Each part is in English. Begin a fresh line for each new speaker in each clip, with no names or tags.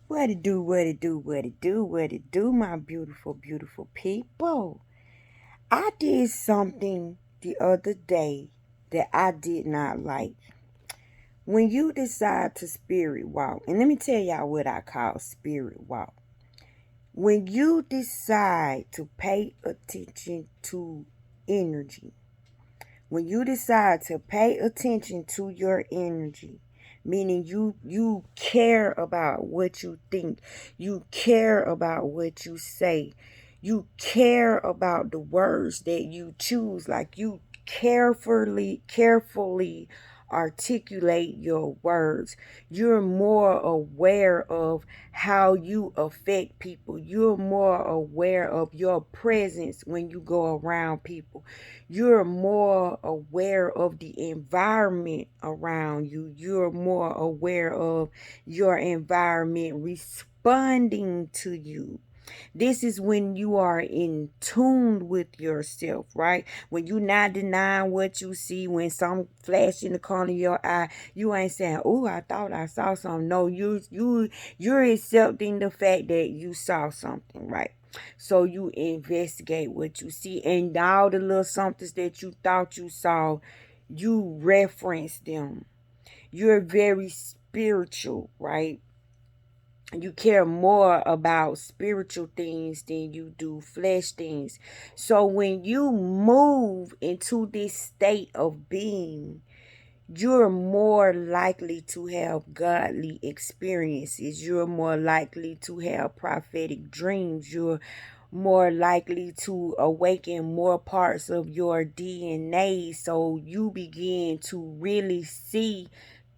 What it do, what it do, what it do, what it do, my beautiful, beautiful people. I did something the other day that I did not like. When you decide to spirit walk, and let me tell y'all what I call spirit walk. When you decide to pay attention to energy, when you decide to pay attention to your energy, meaning you care about what you think, you care about what you say, you care about the words that you choose, like you carefully articulate your words. You're more aware of how you affect people. You're more aware of your presence when you go around people. You're more aware of the environment around you. You're more aware of your environment responding to you. This is when you are in tune with yourself, right? When you not denying what you see, when some flash in the corner of your eye, you ain't saying, "Oh, I thought I saw something." No, you're accepting the fact that you saw something, right? So you investigate what you see, and all the little somethings that you thought you saw, you reference them. You're very spiritual, right? You care more about spiritual things than you do flesh things. So when you move into this state of being, you're more likely to have godly experiences. You're more likely to have prophetic dreams. You're more likely to awaken more parts of your DNA. So you begin to really see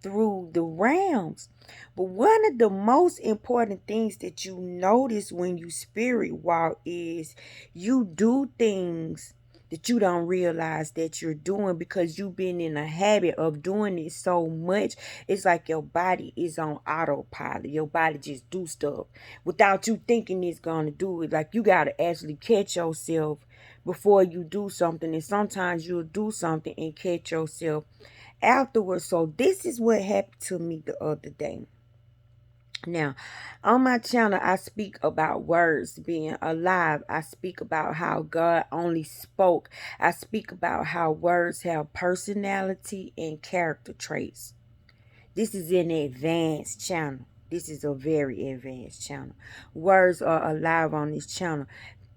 through the realms. But one of the most important things that you notice when you spirit walk is you do things that you don't realize that you're doing because you've been in a habit of doing it so much. It's like your body is on autopilot. Your body just do stuff without you thinking it's gonna do it. Like you gotta actually catch yourself before you do something, and sometimes you'll do something and catch yourself afterwards. So this is what happened to me the other day. Now, on my channel, I speak about words being alive. I speak about how God only spoke. I speak about how words have personality and character traits. This is an advanced channel. This is a very advanced channel. Words are alive on this channel.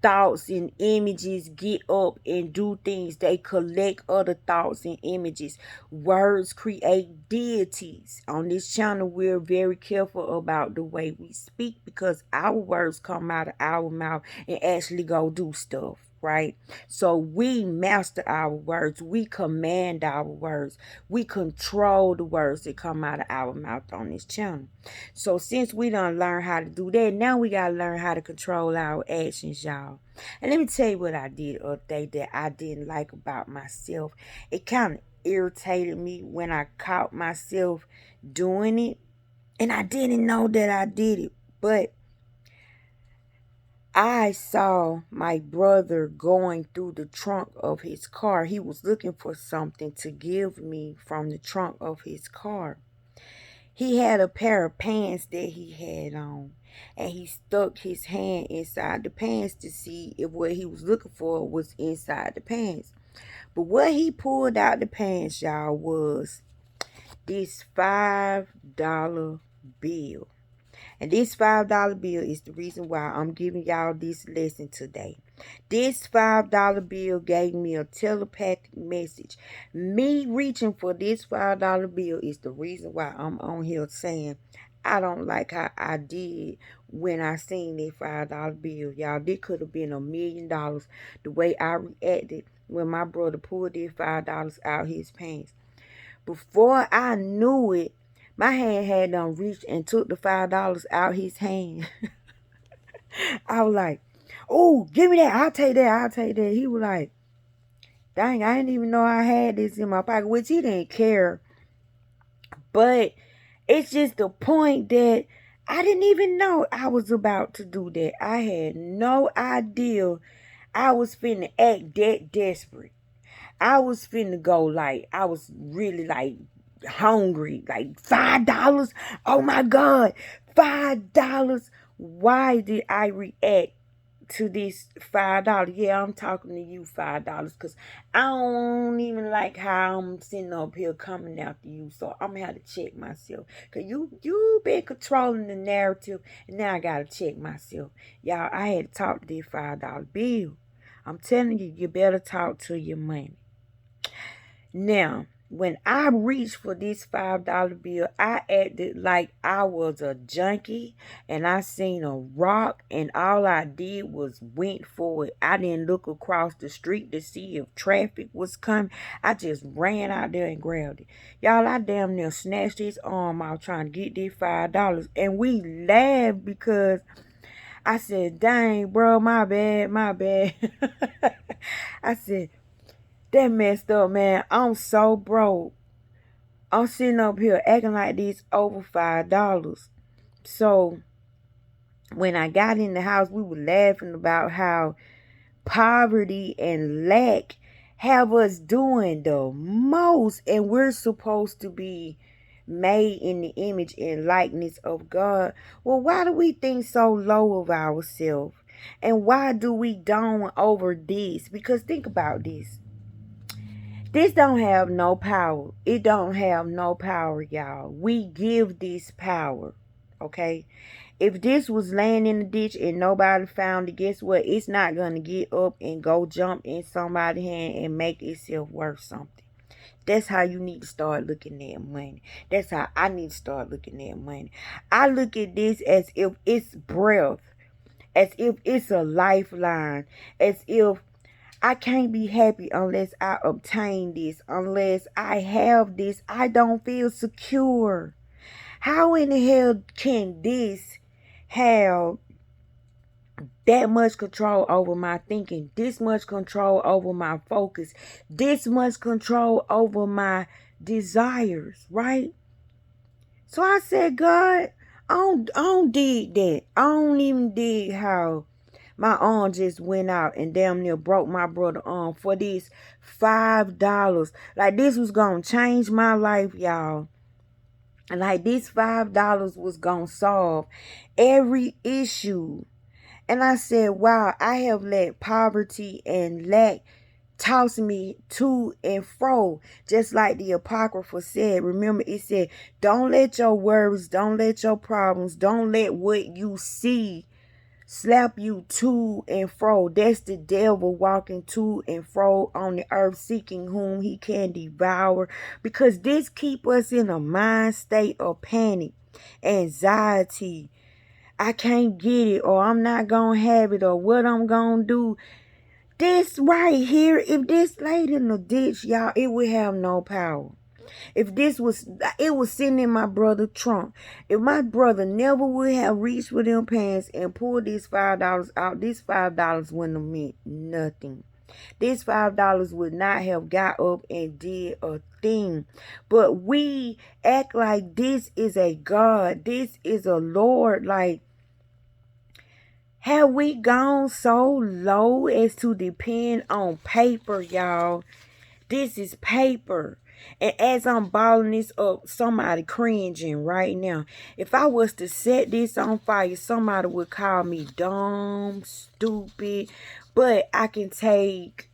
Thoughts and images get up and do things. They collect other thoughts and images. Words create deities. On this channel, we're very careful about the way we speak because our words come out of our mouth and actually go do stuff, right? So we master our words. We command our words. We control the words that come out of our mouth on this channel. So since we done learn how to do that, now we got to learn how to control our actions, y'all. And let me tell you what I did the other day that I didn't like about myself. It kind of irritated me when I caught myself doing it. And I didn't know that I did it. But I saw my brother going through the trunk of his car. He was looking for something to give me from the trunk of his car. He had a pair of pants that he had on, and he stuck his hand inside the pants to see if what he was looking for was inside the pants. But what he pulled out the pants, y'all, was this $5 bill. And this $5 bill is the reason why I'm giving y'all this lesson today. This $5 bill gave me a telepathic message. Me reaching for this $5 bill is the reason why I'm on here saying I don't like how I did when I seen that $5 bill. Y'all, this could have been $1,000,000 the way I reacted when my brother pulled that $5 out his pants. Before I knew it, my hand had done reached and took the $5 out his hand. I was like, "Oh, give me that. I'll take that. I'll take that." He was like, "Dang, I didn't even know I had this in my pocket," which he didn't care. But it's just the point that I didn't even know I was about to do that. I had no idea I was finna act that desperate. I was finna go like, I was really like, hungry. Like $5. Oh my God, $5. Why did I react to this $5? Yeah, I'm talking to you, $5, because I don't even like how I'm sitting up here coming after you. So I'm gonna have to check myself. Cause you been controlling the narrative, and now I gotta check myself. Y'all, I had to talk to this $5 bill. I'm telling you, you better talk to your money. Now, when I reached for this $5 bill, I acted like I was a junkie, and I seen a rock, and all I did was went for it. I didn't look across the street to see if traffic was coming. I just ran out there and grabbed it. Y'all, I damn near snatched his arm out trying to get this $5, and we laughed because I said, dang, bro, my bad, my bad. I said, that messed up, man. I'm so broke. I'm sitting up here acting like this over $5. So when I got in the house, we were laughing about how poverty and lack have us doing the most, and we're supposed to be made in the image and likeness of God. Well, why do we think so low of ourselves? And why do we down over this? Because think about this. This don't have no power. It don't have no power, y'all. We give this power, okay? If this was laying in the ditch and nobody found it, guess what? It's not going to get up and go jump in somebody's hand and make itself worth something. That's how you need to start looking at money. That's how I need to start looking at money. I look at this as if it's breath, as if it's a lifeline, as if I can't be happy unless I obtain this, unless I have this. I don't feel secure. How in the hell can this have that much control over my thinking, this much control over my focus, this much control over my desires, right? So I said, God, I don't dig that. I don't even dig how my arm just went out and damn near broke my brother's arm for this $5. Like, this was gonna change my life, y'all. Like, this $5 was gonna solve every issue. And I said, wow, I have let poverty and lack toss me to and fro, just like the Apocrypha said. Remember, it said, don't let your worries, don't let your problems, don't let what you see slap you to and fro. That's the devil walking to and fro on the earth, seeking whom he can devour, because this keep us in a mind state of panic, anxiety. I can't get it, or I'm not gonna have it, or what I'm gonna do. This right here, if this laid in the ditch, y'all, it would have no power. If this was, it was sitting in my brother's trunk. If my brother never would have reached for them pants and pulled this $5 out, this $5 wouldn't have meant nothing. This $5 would not have got up and did a thing. But we act like this is a God. This is a Lord. Like, have we gone so low as to depend on paper, y'all? This is paper. And as I'm balling this up, somebody cringing right now. If I was to set this on fire, somebody would call me dumb, stupid. But I can take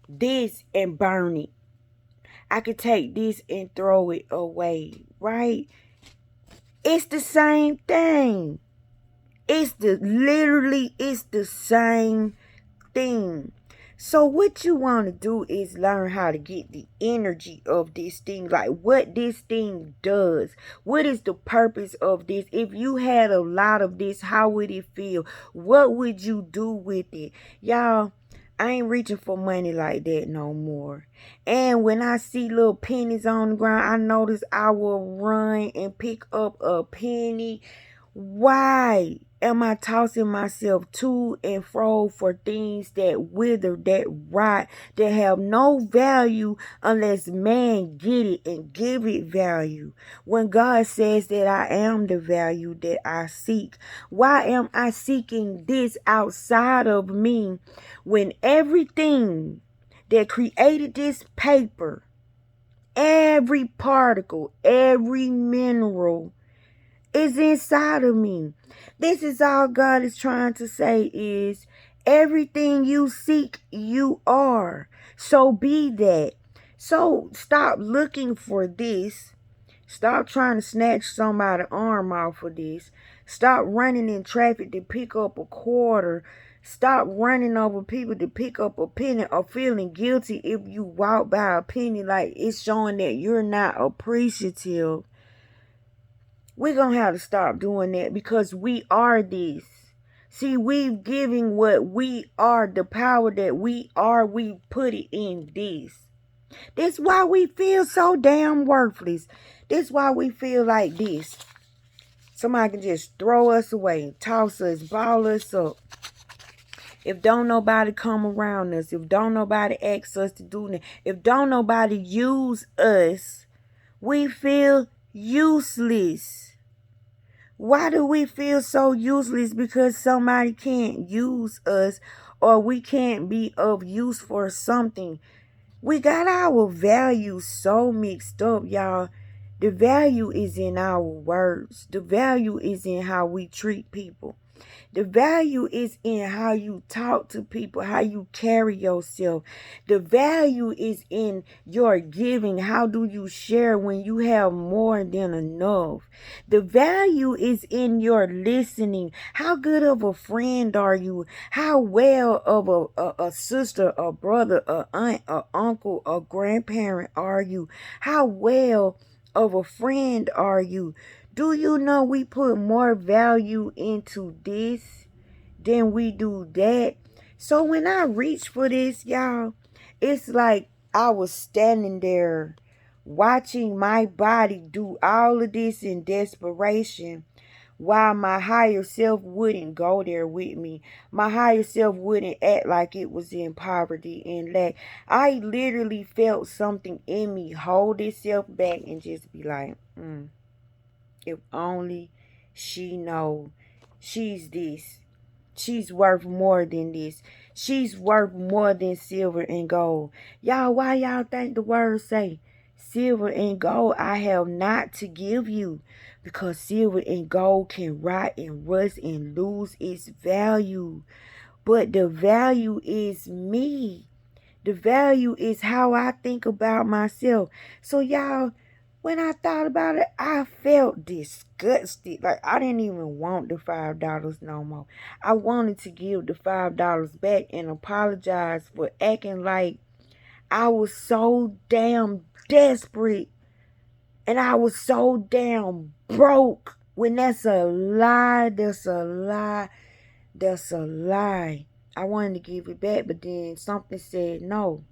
this and burn it. I can take this and throw it away, right? It's the same thing. It's the same thing. So what you want to do is learn how to get the energy of this thing, like what this thing does. What is the purpose of this? If you had a lot of this, how would it feel? What would you do with it? Y'all, I ain't reaching for money like that no more. And when I see little pennies on the ground, I notice I will run and pick up a penny. Why am I tossing myself to and fro for things that wither, that rot, that have no value unless man get it and give it value? When God says that I am the value that I seek, why am I seeking this outside of me when everything that created this paper, Every particle, every mineral is inside of me. This is all God is trying to say is everything you seek, you are. So be that. So stop looking for this. Stop trying to snatch somebody's arm off of this. Stop running in traffic to pick up a quarter. Stop running over people to pick up a penny or feeling guilty if you walk by a penny, like it's showing that you're not appreciative. We're going to have to stop doing that because we are this. See, we've given what we are, the power that we are, we put it in this. That's why we feel so damn worthless. That's why we feel like this. Somebody can just throw us away, toss us, ball us up. If don't nobody come around us, if don't nobody ask us to do that, if don't nobody use us, we feel useless. Why do we feel so useless? Because somebody can't use us or we can't be of use for something. We got our values so mixed up, y'all. The value is in our words. The value is in how we treat people. The value is in how you talk to people, how you carry yourself. The value is in your giving. How do you share when you have more than enough? The value is in your listening. How good of a friend are you? How well of a sister, a brother, a aunt, a uncle, a grandparent are you? How well of a friend are you? Do you know we put more value into this than we do that? So when I reach for this, y'all, it's like I was standing there watching my body do all of this in desperation while my higher self wouldn't go there with me. My higher self wouldn't act like it was in poverty and lack. I literally felt something in me hold itself back and just be like, if only she know she's this. She's worth more than this. She's worth more than silver and gold. Y'all, why y'all think the words say, silver and gold I have not to give you? Because silver and gold can rot and rust and lose its value. But the value is me. The value is how I think about myself. So y'all, when I thought about it, I felt disgusted. Like, I didn't even want the $5 no more. I wanted to give the $5 back and apologize for acting like I was so damn desperate and I was so damn broke. When that's a lie, that's a lie, that's a lie. I wanted to give it back, but then something said no.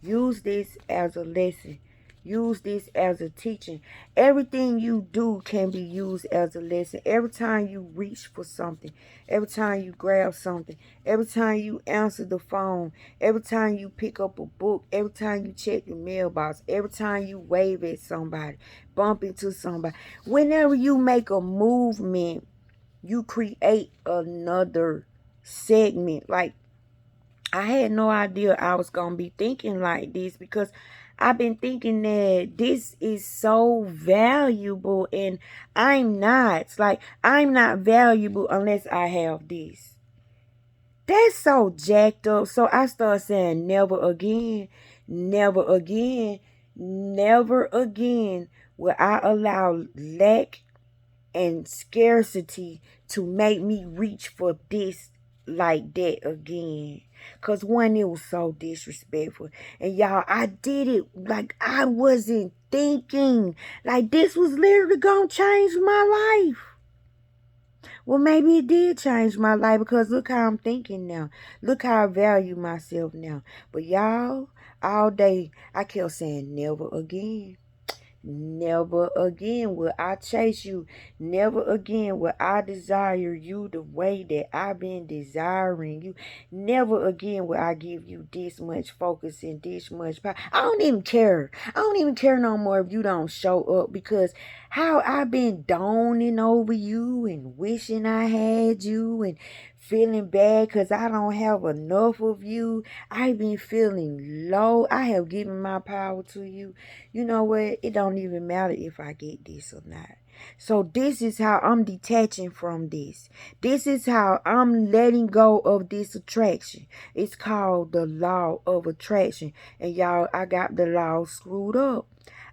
Use this as a lesson. Use this as a teaching. Everything you do can be used as a lesson. Every time you reach for something, every time you grab something, every time you answer the phone, every time you pick up a book, every time you check your mailbox, every time you wave at somebody, bump into somebody, whenever you make a movement, you create another segment. Like, I had no idea I was going to be thinking like this because I've been thinking that this is so valuable and I'm not. Like, I'm not valuable unless I have this. That's so jacked up. So I started saying never again, never again, never again will I allow lack and scarcity to make me reach for this like that again. Because one, it was so disrespectful. And y'all, I did it like I wasn't thinking. Like this was literally going to change my life. Well, maybe it did change my life because look how I'm thinking now. Look how I value myself now. But y'all, all day, I kept saying never again. Never again will I chase you. Never again will I desire you the way that I've been desiring you. Never again will I give you this much focus and this much power. I don't even care. I don't even care no more if you don't show up because how I've been dawning over you and wishing I had you and feeling bad because I don't have enough of you. I've been feeling low. I have given my power to you. You know what? It don't even matter if I get this or not. So this is how I'm detaching from this. This is how I'm letting go of this attraction. It's called the law of attraction. And y'all, I got the law screwed up.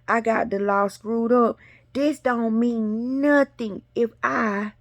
I got the law screwed up. This don't mean nothing if I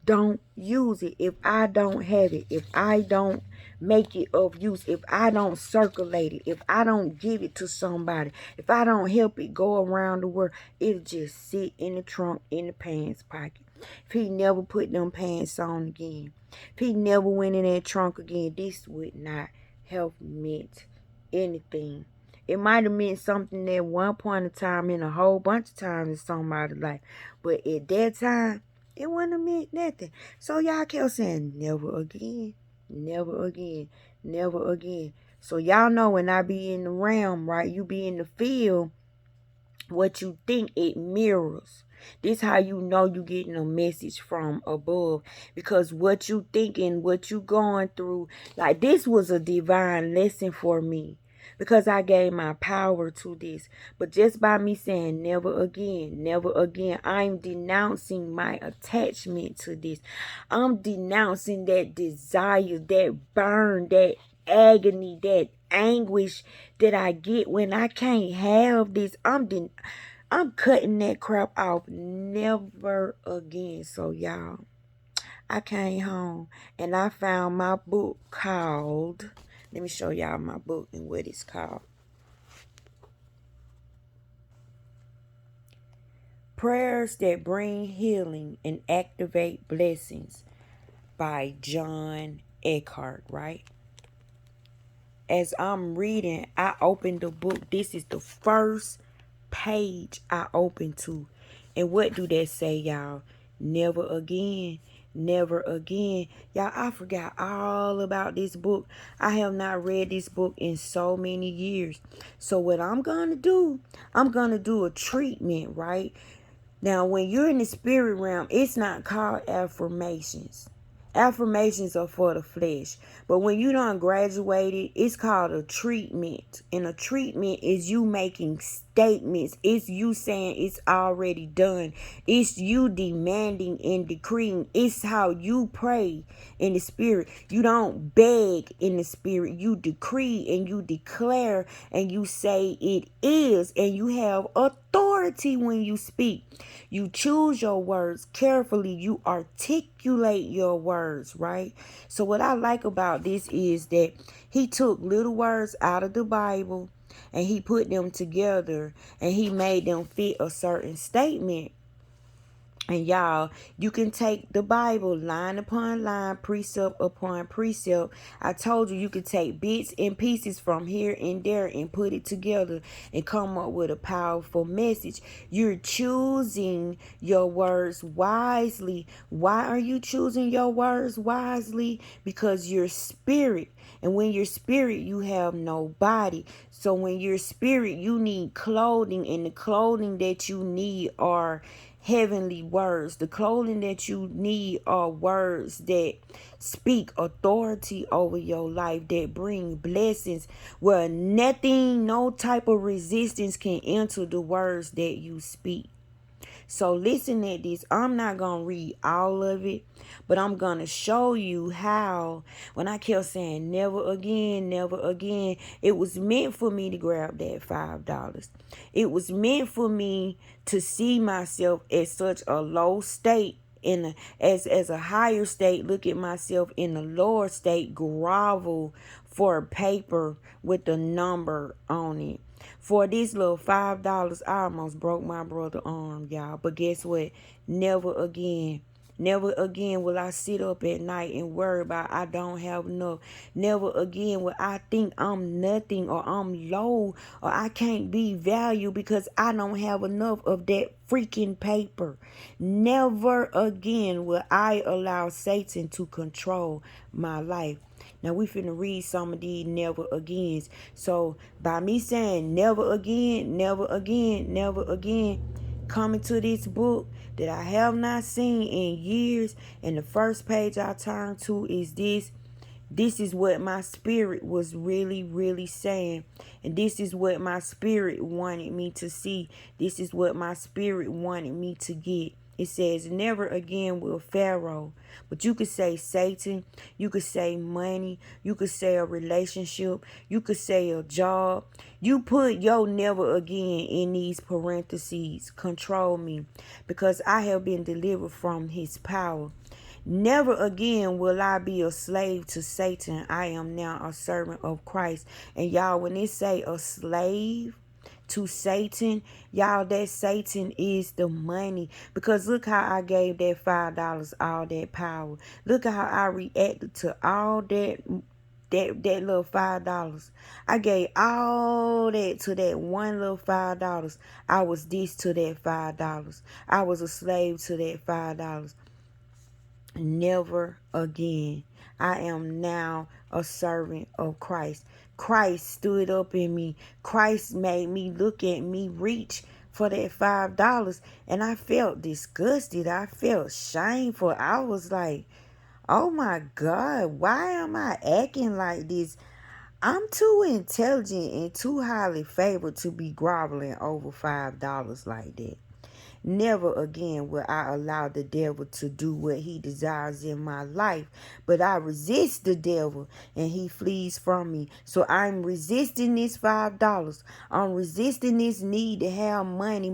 don't use it, if I don't have it, if I don't make it of use, if I don't circulate it, if I don't give it to somebody, if I don't help it go around the world, it'll just sit in the trunk in the pants pocket. If he never put them pants on again, if he never went in that trunk again, this would not have meant anything. It might have meant something at one point in time and a whole bunch of times in somebody's life, but at that time, it wouldn't have meant nothing. So y'all kept saying, never again, never again, never again. So y'all know when I be in the realm, right? You be in the field, what you think it mirrors. This how you know you getting a message from above. Because what you thinking, what you going through, like this was a divine lesson for me. Because I gave my power to this. But just by me saying never again, I'm denouncing my attachment to this. I'm denouncing that desire, that burn, that agony, that anguish that I get when I can't have this. I'm cutting that crap off. Never again. So y'all, I came home and I found my book called, let me show y'all my book and what it's called. Prayers That Bring Healing and Activate Blessings by John Eckhart, right? As I'm reading, I opened the book. This is the first page I opened to. And what do that say, y'all? Never again. Never again. Y'all, I forgot all about this book. I have not read this book in so many years. So what I'm going to do, I'm going to do a treatment, right? Now, when you're in the spirit realm, it's not called affirmations. Affirmations are for the flesh. But when you done graduated, it's called a treatment. And a treatment is you making statements. It's you saying it's already done. It's you demanding and decreeing. It's how you pray in the spirit. You don't beg in the spirit. You decree and you declare and you say it is. And you have authority when you speak. You choose your words carefully. You articulate your words, right? So what I like about this is that he took little words out of the Bible and he put them together and he made them fit a certain statement. And y'all, you can take the Bible line upon line, precept upon precept. I told you could take bits and pieces from here and there and put it together and come up with a powerful message. You're choosing your words wisely. Why are you choosing your words wisely? Because you're spirit. And when you're spirit, you have no body. So when you're spirit, you need clothing. And the clothing that you need are heavenly words. The clothing that you need are words that speak authority over your life, that bring blessings where nothing, no type of resistance can enter the words that you speak. So listen at this. I'm not going to read all of it, but I'm going to show you how, when I kept saying never again, it was meant for me to grab that $5. It was meant for me to see myself at such a low state, as a higher state, look at myself in a lower state, grovel for paper with a number on it. For this little $5, I almost broke my brother's arm, y'all. But guess what? Never again. Never again will I sit up at night and worry about I don't have enough. Never again will I think I'm nothing or I'm low or I can't be valued because I don't have enough of that freaking paper. Never again will I allow Satan to control my life. Now we finna read some of these never agains. So by me saying never again, coming to this book that I have not seen in years, and the first page I turn to is this. This is what my spirit was really saying. And this is what my spirit wanted me to see. This is what my spirit wanted me to get. It says, never again will Pharaoh. But you could say Satan. You could say money. You could say a relationship. You could say a job. You put your never again in these parentheses. Control me. Because I have been delivered from his power. Never again will I be a slave to Satan. I am now a servant of Christ. And y'all, when they say a slave to Satan, y'all, that Satan is the money. Because look how I gave that $5 all that power. Look at how I reacted to all that little $5. I gave all that to that one little $5. I was this to that $5. I was a slave to that $5. Never again. I am now a servant of Christ. Christ stood up in me. Christ made me look at me, reach for that $5. And I felt disgusted. I felt shameful. I was like, oh my God, why am I acting like this? I'm too intelligent and too highly favored to be groveling over $5 like that. Never again will I allow the devil to do what he desires in my life. But I resist the devil and he flees from me. So I'm resisting this $5. I'm resisting this need to have money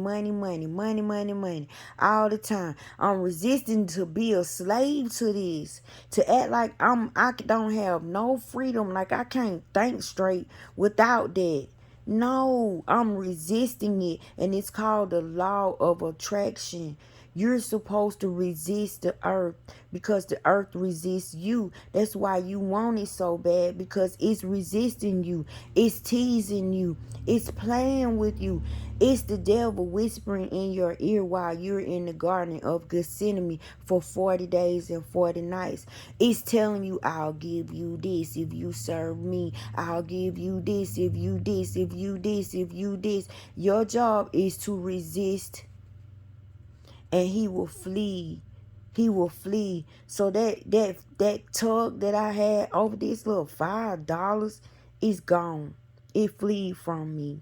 all the time. I'm resisting to be a slave to this. To act like I don't have no freedom. Like I can't think straight without that. No, I'm resisting it. And it's called the law of attraction. You're supposed to resist the earth because the earth resists you. That's why you want it so bad, because it's resisting you. It's teasing you. It's playing with you. It's the devil whispering in your ear while you're in the garden of Gethsemane for 40 days and 40 nights. It's telling you, I'll give you this if you serve me. I'll give you this if you this, if you this, if you this. Your job is to resist, and he will flee. He will flee. So that tug that I had over this little $5 is gone. It flee from me.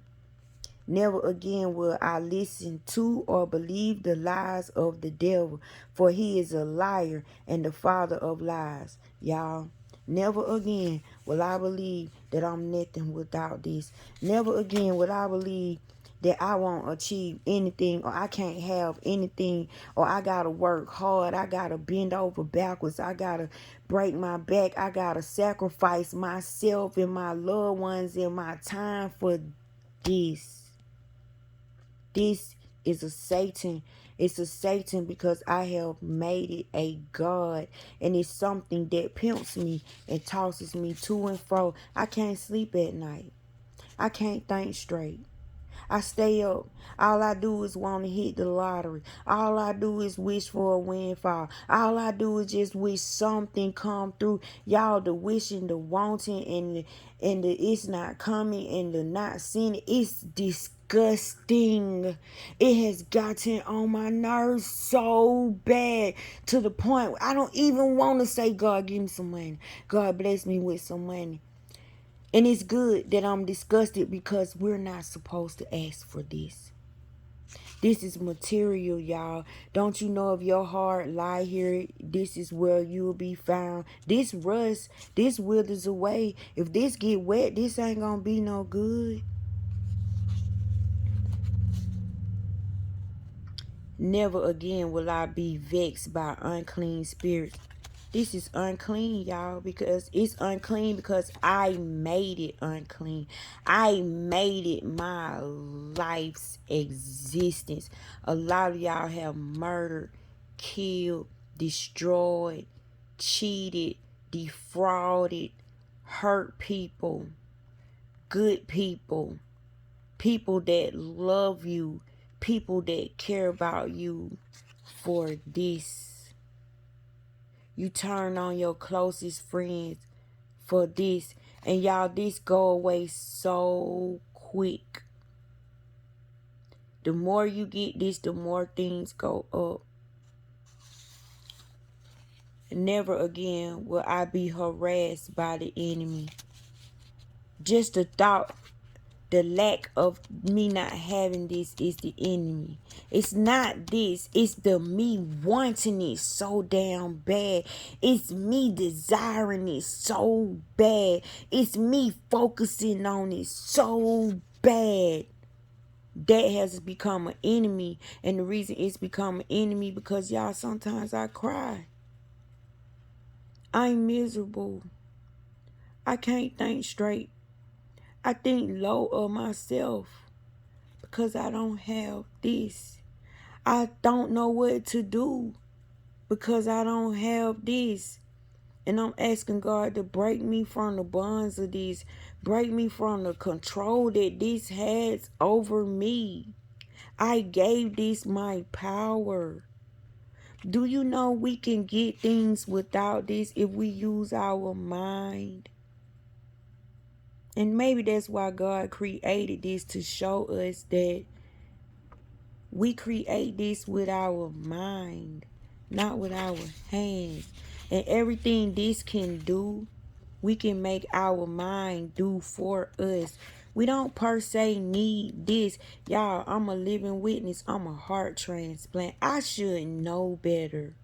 Never again will I listen to or believe the lies of the devil, for he is a liar and the father of lies. Y'all, never again will I believe that I'm nothing without this. Never again will I believe that I won't achieve anything, or I can't have anything, or I gotta work hard, I gotta bend over backwards, I gotta break my back, I gotta sacrifice myself and my loved ones and my time for this. This is a Satan. It's a Satan because I have made it a God. And it's something that pimps me and tosses me to and fro. I can't sleep at night. I can't think straight. I stay up. All I do is want to hit the lottery. All I do is wish for a windfall. All I do is just wish something come through. Y'all, the wishing, the wanting, and the it's not coming, and the not seeing it, it's disgusting. It has gotten on my nerves so bad to the point where I don't even want to say, God, give me some money. God, bless me with some money. And it's good that I'm disgusted because we're not supposed to ask for this. This is material, y'all. Don't you know if your heart lie here, this is where you'll be found. This rust, this withers away. If this get wet, this ain't gonna be no good. Never again will I be vexed by unclean spirits. This is unclean, y'all, because it's unclean because I made it unclean. I made it my life's existence. A lot of y'all have murdered, killed, destroyed, cheated, defrauded, hurt people, good people, people that love you, people that care about you for this. You turn on your closest friends for this. And y'all, this go away so quick. The more you get this, the more things go up. Never again will I be harassed by the enemy. Just the thought, the lack of me not having this is the enemy. It's not this. It's the me wanting it so damn bad. It's me desiring it so bad. It's me focusing on it so bad. That has become an enemy. And the reason it's become an enemy because y'all, sometimes I cry. I'm miserable. I can't think straight. I think low of myself because I don't have this. I don't know what to do because I don't have this. And I'm asking God to break me from the bonds of this. Break me from the control that this has over me. I gave this my power. Do you know we can get things without this if we use our mind? And maybe that's why God created this, to show us that we create this with our mind, not with our hands. And everything this can do, we can make our mind do for us. We don't per se need this. Y'all, I'm a living witness. I'm a heart transplant. I should know better.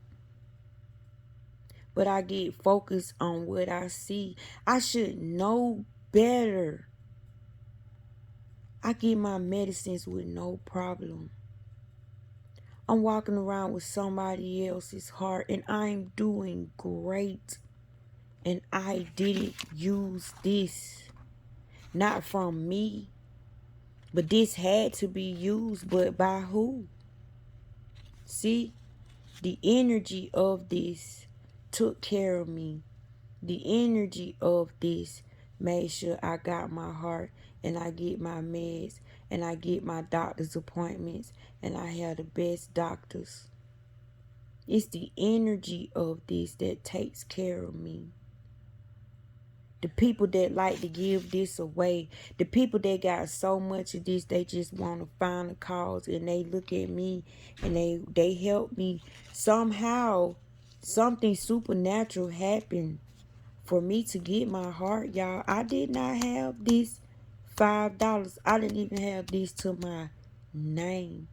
But I get focused on what I see. I should know better. I get my medicines with no problem. I'm walking around with somebody else's heart and I'm doing great. And I didn't use this. Not from me. But this had to be used. But by who? See? The energy of this took care of me. The energy of this made sure I got my heart and I get my meds and I get my doctor's appointments and I have the best doctors. It's the energy of this that takes care of me. The people that like to give this away, the people that got so much of this, they just want to find a cause and they look at me and they help me. Somehow, something supernatural happened for me to get my heart, y'all. I did not have this $5. I didn't even have this to my name.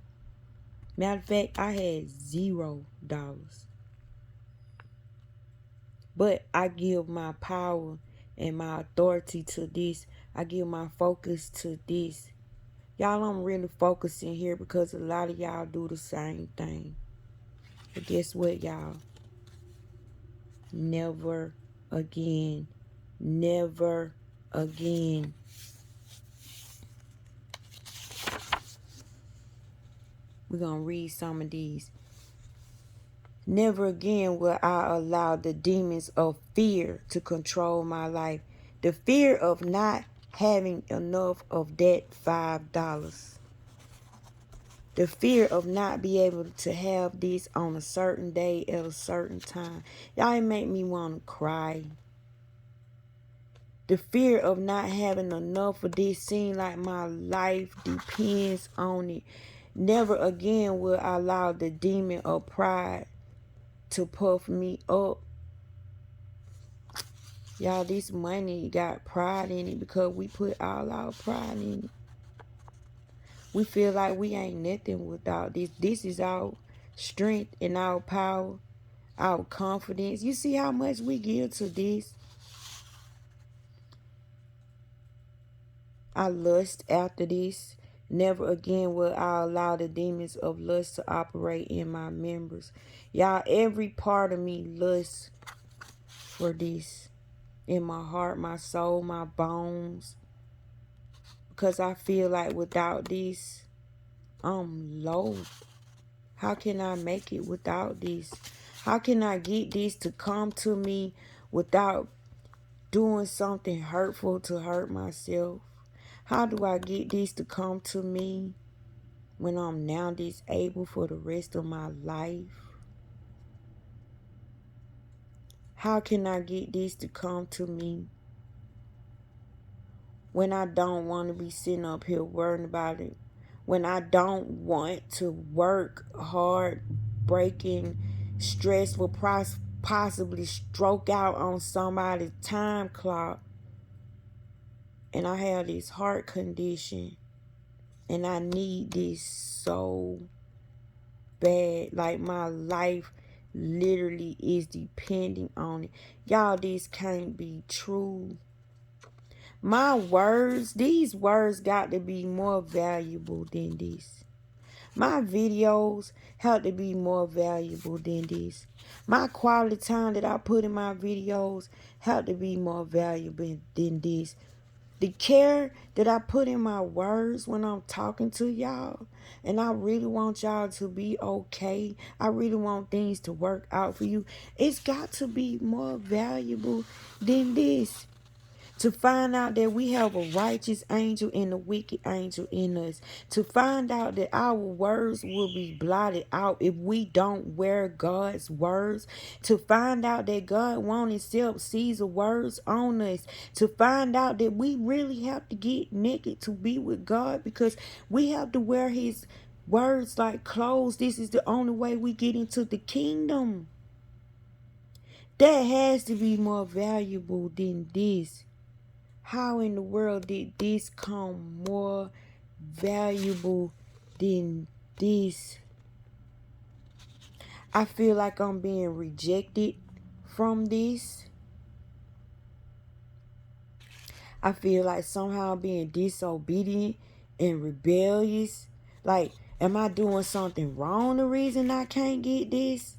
Matter of fact, I had $0. But I give my power and my authority to this. I give my focus to this. Y'all, I'm really focusing here because a lot of y'all do the same thing. But guess what, y'all? Never again. Never again. We're going to read some of these. Never again will I allow the demons of fear to control my life. The fear of not having enough of that $5. The fear of not being able to have this on a certain day at a certain time. Y'all, it make me want to cry. The fear of not having enough of this seem like my life depends on it. Never again will I allow the demon of pride to puff me up. Y'all, this money got pride in it because we put all our pride in it. We feel like we ain't nothing without this. This is our strength and our power, our confidence. You see how much we give to this? I lust after this. Never again will I allow the demons of lust to operate in my members. Y'all, every part of me lusts for this. In my heart, my soul, my bones. Because I feel like without this, I'm low. How can I make it without this? How can I get this to come to me without doing something hurtful to hurt myself? How do I get this to come to me when I'm now disabled for the rest of my life? How can I get this to come to me when I don't want to be sitting up here worrying about it? when I don't want to work hard, breaking, stressful, possibly stroke out on somebody's time clock, and I have this heart condition, and I need this so bad. Like, my life literally is depending on it. Y'all, this can't be true. My words, these words got to be more valuable than this. My videos have to be more valuable than this. My quality time that I put in my videos have to be more valuable than this. The care that I put in my words when I'm talking to y'all, and I really want y'all to be okay. I really want things to work out for you. It's got to be more valuable than this. To find out that we have a righteous angel and a wicked angel in us. To find out that our words will be blotted out if we don't wear God's words. To find out that God won't accept Caesar words on us. To find out that we really have to get naked to be with God, because we have to wear his words like clothes. This is the only way we get into the kingdom. That has to be more valuable than this. How in the world did this come more valuable than this? I feel like I'm being rejected from this. I feel like somehow I'm being disobedient and rebellious. Like, am I doing something wrong the reason I can't get this?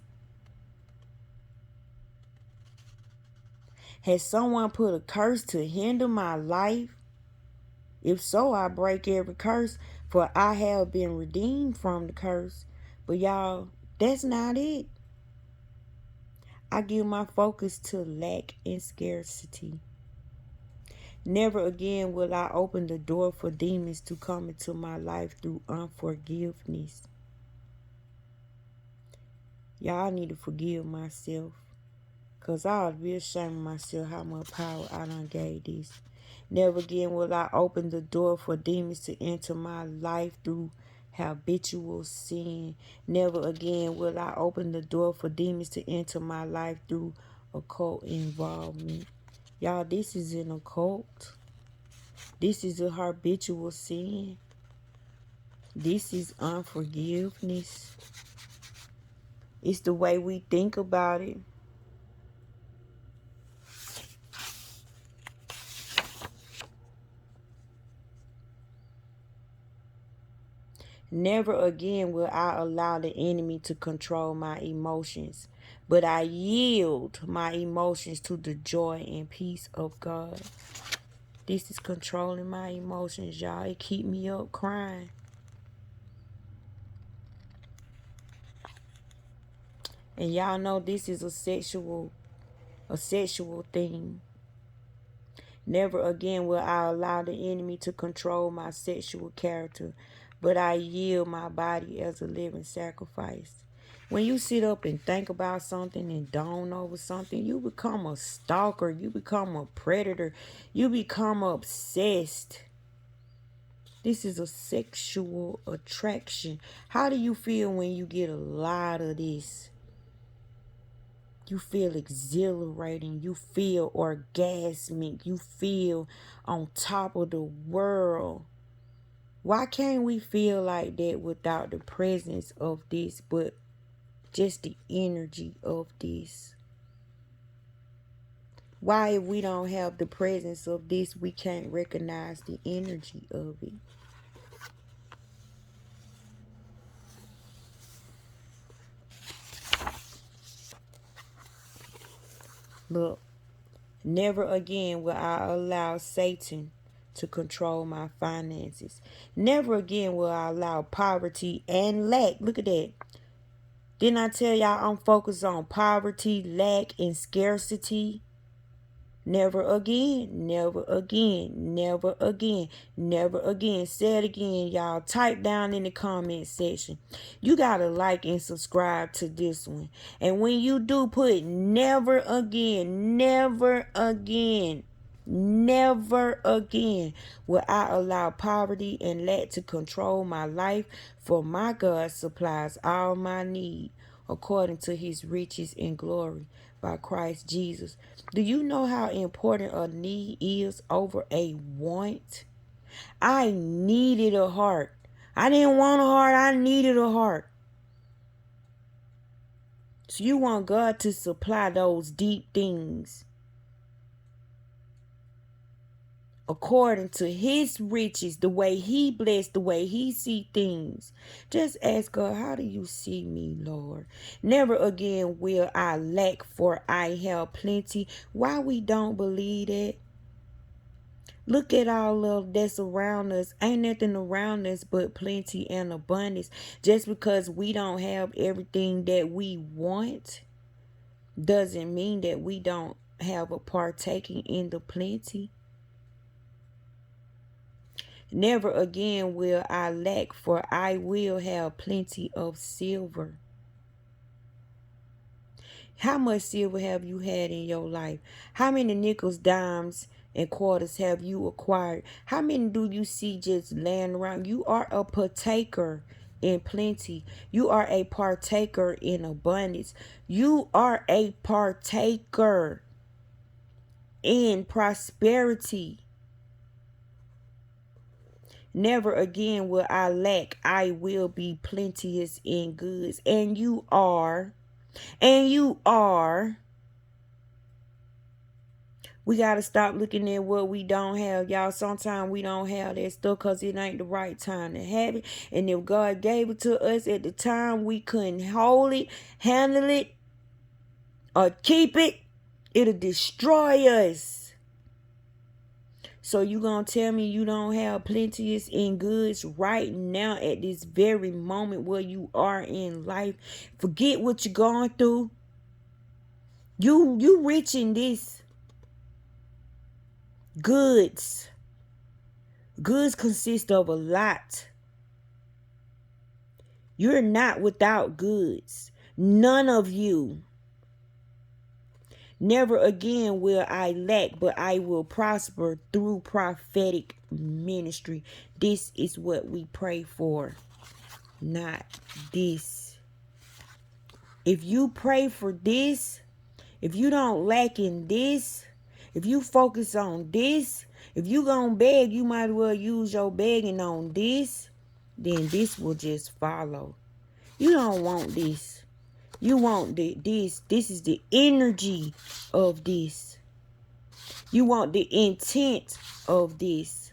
Has someone put a curse to hinder my life? If so, I break every curse, for I have been redeemed from the curse. But y'all, that's not it. I give my focus to lack and scarcity. Never again will I open the door for demons to come into my life through unforgiveness. Y'all, I need to forgive myself, because I was real ashamed of myself how much power I done gave this. Never again will I open the door for demons to enter my life through habitual sin. Never again will I open the door for demons to enter my life through occult involvement. Y'all, this is an occult. This is a habitual sin. This is unforgiveness. It's the way we think about it. Never again will I allow the enemy to control my emotions, but I yield my emotions to the joy and peace of God. This is controlling my emotions, y'all. It keep me up crying. And y'all know this is a sexual thing. Never again will I allow the enemy to control my sexual character, but I yield my body as a living sacrifice. When you sit up and think about something and dawn over something, you become a stalker. You become a predator. You become obsessed. This is a sexual attraction. How do you feel when you get a lot of this? You feel exhilarating. You feel orgasmic. You feel on top of the world. Why can't we feel like that without the presence of this, but just the energy of this? Why, if we don't have the presence of this, we can't recognize the energy of it? Look, never again will I allow Satan to control my finances. Never again will I allow poverty and lack. Look at that. Didn't I tell y'all I'm focused on poverty, lack, and scarcity? Never again, never again, never again, never again. Say it again, y'all. Type down in the comment section. You got to like and subscribe to this one. And when you do, put never again, never again. Never again will I allow poverty and lack to control my life, for my God supplies all my need according to his riches and glory by Christ Jesus. Do you know how important a need is over a want? I needed a heart. I didn't want a heart, I needed a heart. So you want God to supply those deep things according to his riches, the way he blessed, the way he see things. Just ask God, how do you see me, Lord? Never again will I lack, for I have plenty. Why we don't believe it? Look at all of that's around us. Ain't nothing around us but plenty and abundance. Just because we don't have everything that we want doesn't mean that we don't have a partaking in the plenty. Never again will I lack, for I will have plenty of silver. How much silver have you had in your life? How many nickels, dimes, and quarters have you acquired? How many do you see just laying around? You are a partaker in plenty. You are a partaker in abundance. You are a partaker in prosperity. Never again will I lack. I will be plenteous in goods. And you are. And you are. We got to stop looking at what we don't have. Y'all, sometimes we don't have that stuff because it ain't the right time to have it. And if God gave it to us at the time, we couldn't hold it, handle it, or keep it. It'll destroy us. So you gonna tell me you don't have plenteous in goods right now at this very moment where you are in life? Forget what you're going through. You rich in this. Goods. Goods consist of a lot. You're not without goods. None of you. Never again will I lack, but I will prosper through prophetic ministry. This is what we pray for, not this. If you pray for this, if you don't lack in this, if you focus on this, if you gonna beg, you might as well use your begging on this, then this will just follow. You don't want this. You want this. This is the energy of this. You want the intent of this.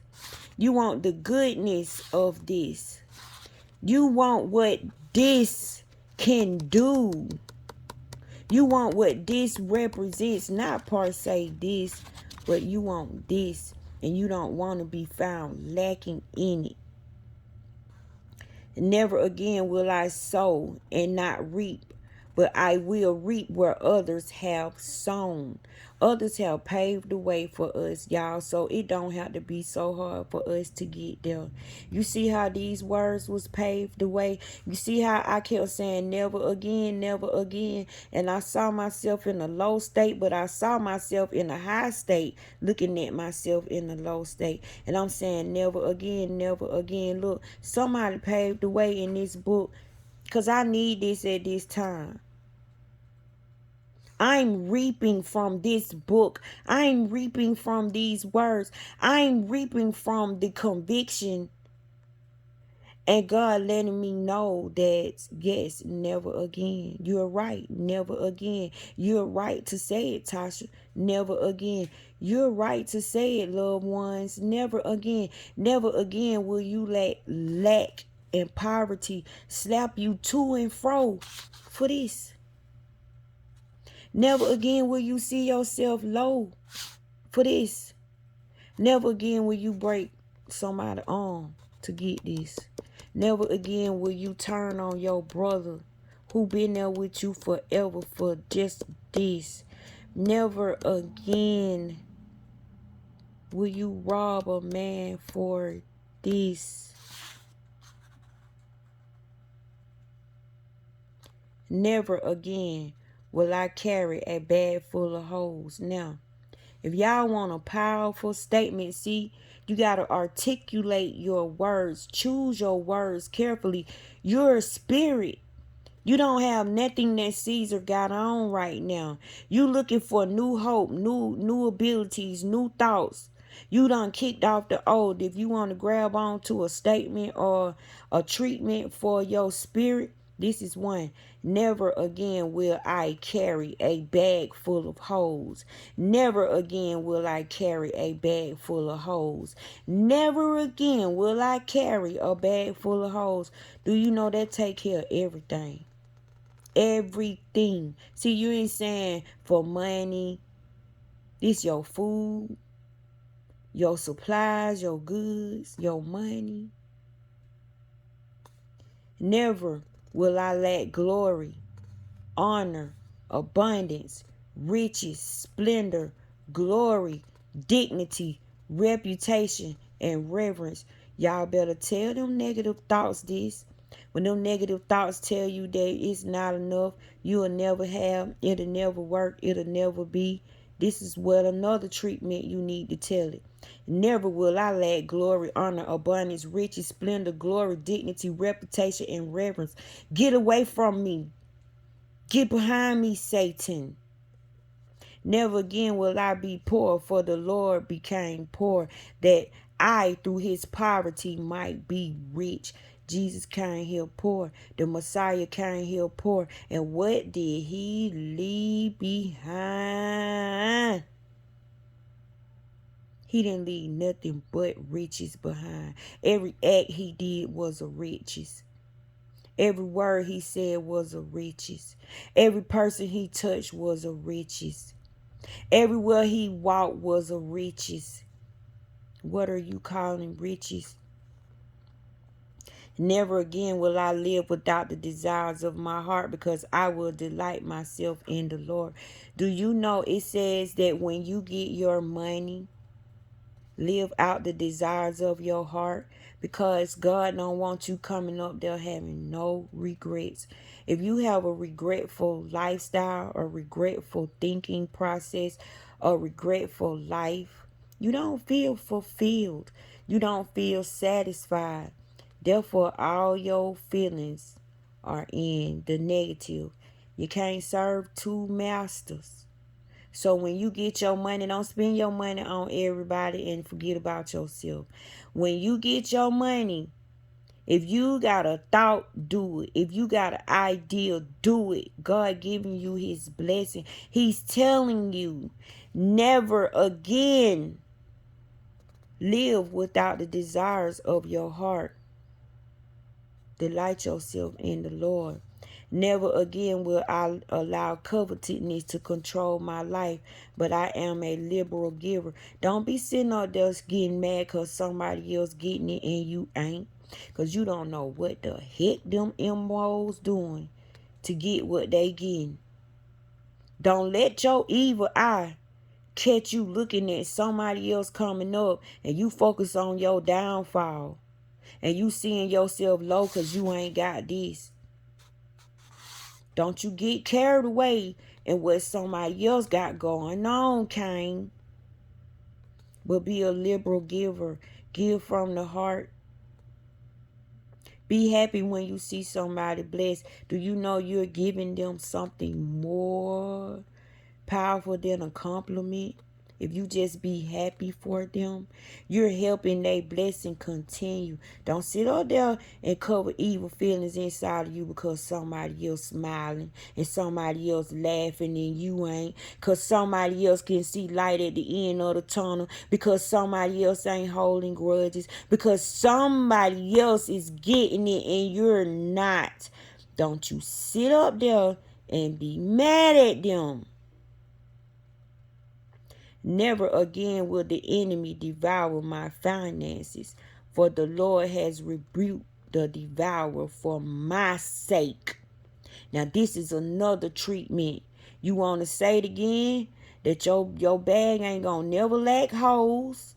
You want the goodness of this. You want what this can do. You want what this represents, not per se this, but you want this, and you don't want to be found lacking in it. Never again will I sow and not reap, but I will reap where others have sown. Others have paved the way for us, y'all, so it don't have to be so hard for us to get there. You see how these words was paved the way? You see how I kept saying never again, never again, and I saw myself in a low state, but I saw myself in a high state, looking at myself in a low state, and I'm saying never again, never again. Look, somebody paved the way in this book, because I need this at this time. I'm reaping from this book. I'm reaping from these words. I'm reaping from the conviction. And God letting me know that, yes, never again. You're right. Never again. You're right to say it, Tasha. Never again. You're right to say it, loved ones. Never again. Never again will you let lack and poverty slap you to and fro for this. Never again will you see yourself low for this. Never again will you break somebody's arm to get this. Never again will you turn on your brother who been there with you forever for just this. Never again will you rob a man for this. Never again will I carry a bag full of holes. Now, If y'all want a powerful statement, see, you got to articulate your words. Choose your words carefully. You're a spirit. You don't have nothing that Caesar got on right now. You looking for new hope, new abilities, new thoughts. You done kicked off the old. If you want to grab on to a statement or a treatment for your spirit, this is one. Never again will I carry a bag full of holes. Never again will I carry a bag full of holes. Never again will I carry a bag full of holes. Do you know that take care of everything? Everything. See, you ain't saying for money. This your food, your supplies, your goods, your money. Never will I lack glory, honor, abundance, riches, splendor, glory, dignity, reputation, and reverence. Y'all better tell them negative thoughts this. When them negative thoughts tell you that it's not enough, you'll never have, it'll never work, it'll never be. This is what another treatment you need to tell it. Never will I lack glory, honor, abundance, riches, splendor, glory, dignity, reputation, and reverence. Get away from me. Get behind me, Satan. Never again will I be poor, for the Lord became poor, that I through his poverty might be rich. Jesus came here poor. The Messiah came here poor. And what did he leave behind? He didn't leave nothing but riches behind. Every act he did was a riches. Every word he said was a riches. Every person he touched was a riches. Everywhere he walked was a riches. What are you calling riches? Never again will I live without the desires of my heart, because I will delight myself in the Lord. Do you know it says that when you get your money, live out the desires of your heart, because God don't want you coming up there having no regrets. If you have a regretful lifestyle, a regretful thinking process, a regretful life, you don't feel fulfilled. You don't feel satisfied. Therefore, all your feelings are in the negative. You can't serve two masters. So when you get your money, don't spend your money on everybody and forget about yourself. When you get your money, if you got a thought, do it. If you got an idea, do it. God giving you his blessing. He's telling you, never again live without the desires of your heart. Delight yourself in the Lord. Never again will I allow covetousness to control my life, but I am a liberal giver. Don't be sitting up there getting mad because somebody else getting it and you ain't. Because you don't know what the heck them MOs doing to get what they getting. Don't let your evil eye catch you looking at somebody else coming up and you focus on your downfall. And you seeing yourself low because you ain't got this. Don't you get carried away in what somebody else got going on, Cain. But be a liberal giver. Give from the heart. Be happy when you see somebody blessed. Do you know you're giving them something more powerful than a compliment? If you just be happy for them, you're helping their blessing continue. Don't sit up there and cover evil feelings inside of you because somebody else smiling and somebody else laughing and you ain't. Because somebody else can see light at the end of the tunnel. Because somebody else ain't holding grudges. Because somebody else is getting it and you're not. Don't you sit up there and be mad at them. Never again will the enemy devour my finances, for the Lord has rebuked the devourer for my sake. Now this is another treatment. You want to say it again? That your bag ain't gonna never lack holes.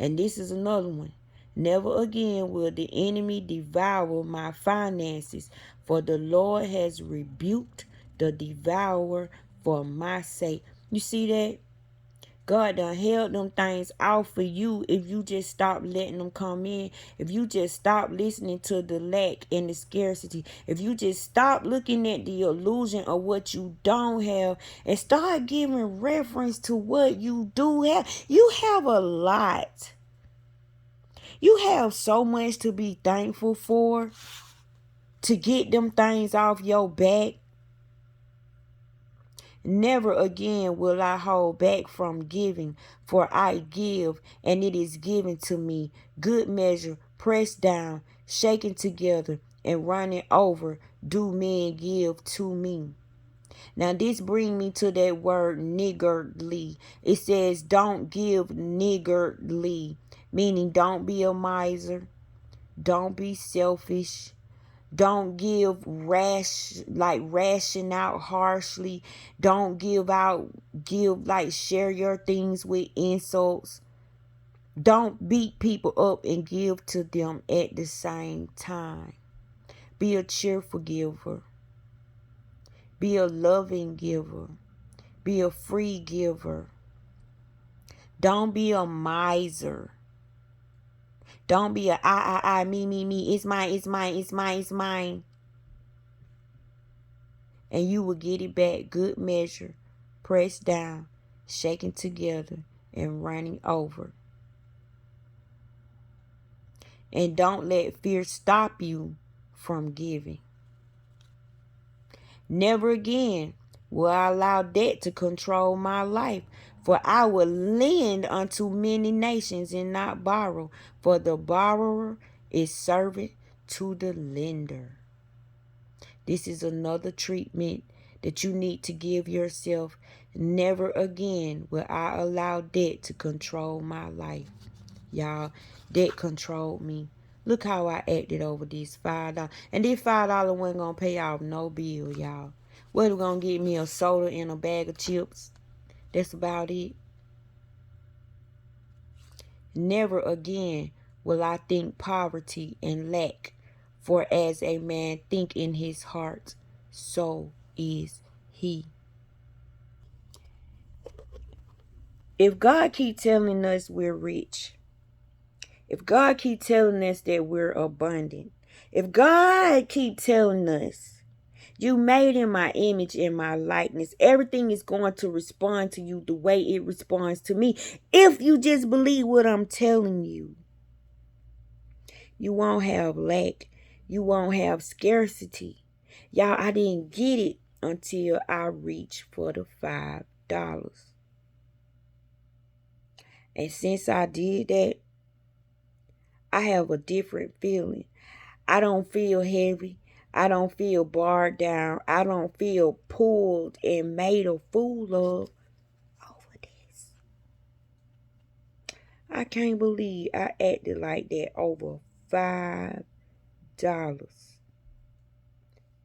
And this is another one. Never again will the enemy devour my finances, for the Lord has rebuked the devourer for my sake. You see that? God done held them things out for you if you just stop letting them come in. If you just stop listening to the lack and the scarcity. If you just stop looking at the illusion of what you don't have and start giving reference to what you do have. You have a lot. You have so much to be thankful for, to get them things off your back. Never again will I hold back from giving, for I give, and it is given to me. Good measure, pressed down, shaken together, and running over, do men give to me. Now this brings me to that word niggardly. It says don't give niggardly, meaning don't be a miser, don't be selfish, don't give ration out harshly. Don't give share your things with insults. Don't beat people up and give to them at the same time. Be a cheerful giver. Be a loving giver. Be a free giver. Don't be a miser. Don't be a I, me. It's mine, it's mine, it's mine, it's mine. And you will get it back. Good measure, pressed down, shaken together, and running over. And don't let fear stop you from giving. Never again will I allow debt to control my life, for I will lend unto many nations and not borrow, for the borrower is servant to the lender. This is another treatment that you need to give yourself. Never again will I allow debt to control my life. Y'all, debt controlled me. Look how I acted over these $5. And this $5 wasn't going to pay off no bill, y'all. What, going to get me a soda and a bag of chips? That's about it. Never again will I think poverty and lack. For as a man think in his heart, so is he. If God keep telling us we're rich, if God keep telling us that we're abundant, if God keep telling us you made in my image and my likeness, everything is going to respond to you the way it responds to me. If you just believe what I'm telling you, you won't have lack. You won't have scarcity. Y'all, I didn't get it until I reached for the $5. And since I did that, I have a different feeling. I don't feel heavy. I don't feel barred down. I don't feel pulled and made a fool of over this. I can't believe I acted like that over $5.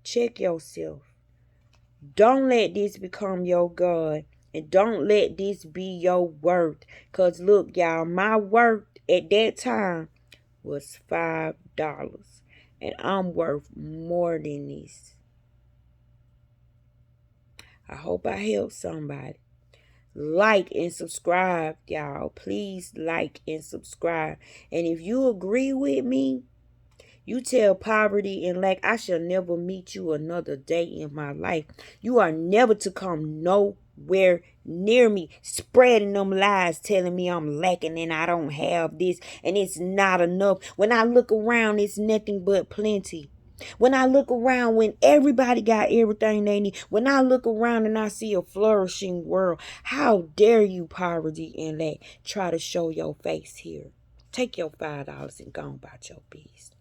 Check yourself. Don't let this become your God. And don't let this be your worth. Because look, y'all, my worth at that time was $5. And I'm worth more than this. I hope I helped somebody. Like and subscribe, y'all. Please like and subscribe. And if you agree with me, you tell poverty and lack, I shall never meet you another day in my life. You are never to come nowhere near me, spreading them lies, telling me I'm lacking and I don't have this and it's not enough. When I look around, it's nothing but plenty. When I look around, when everybody got everything they need, when I look around and I see a flourishing world, how dare you, poverty and lack, try to show your face here? Take your $5 and go on about your business.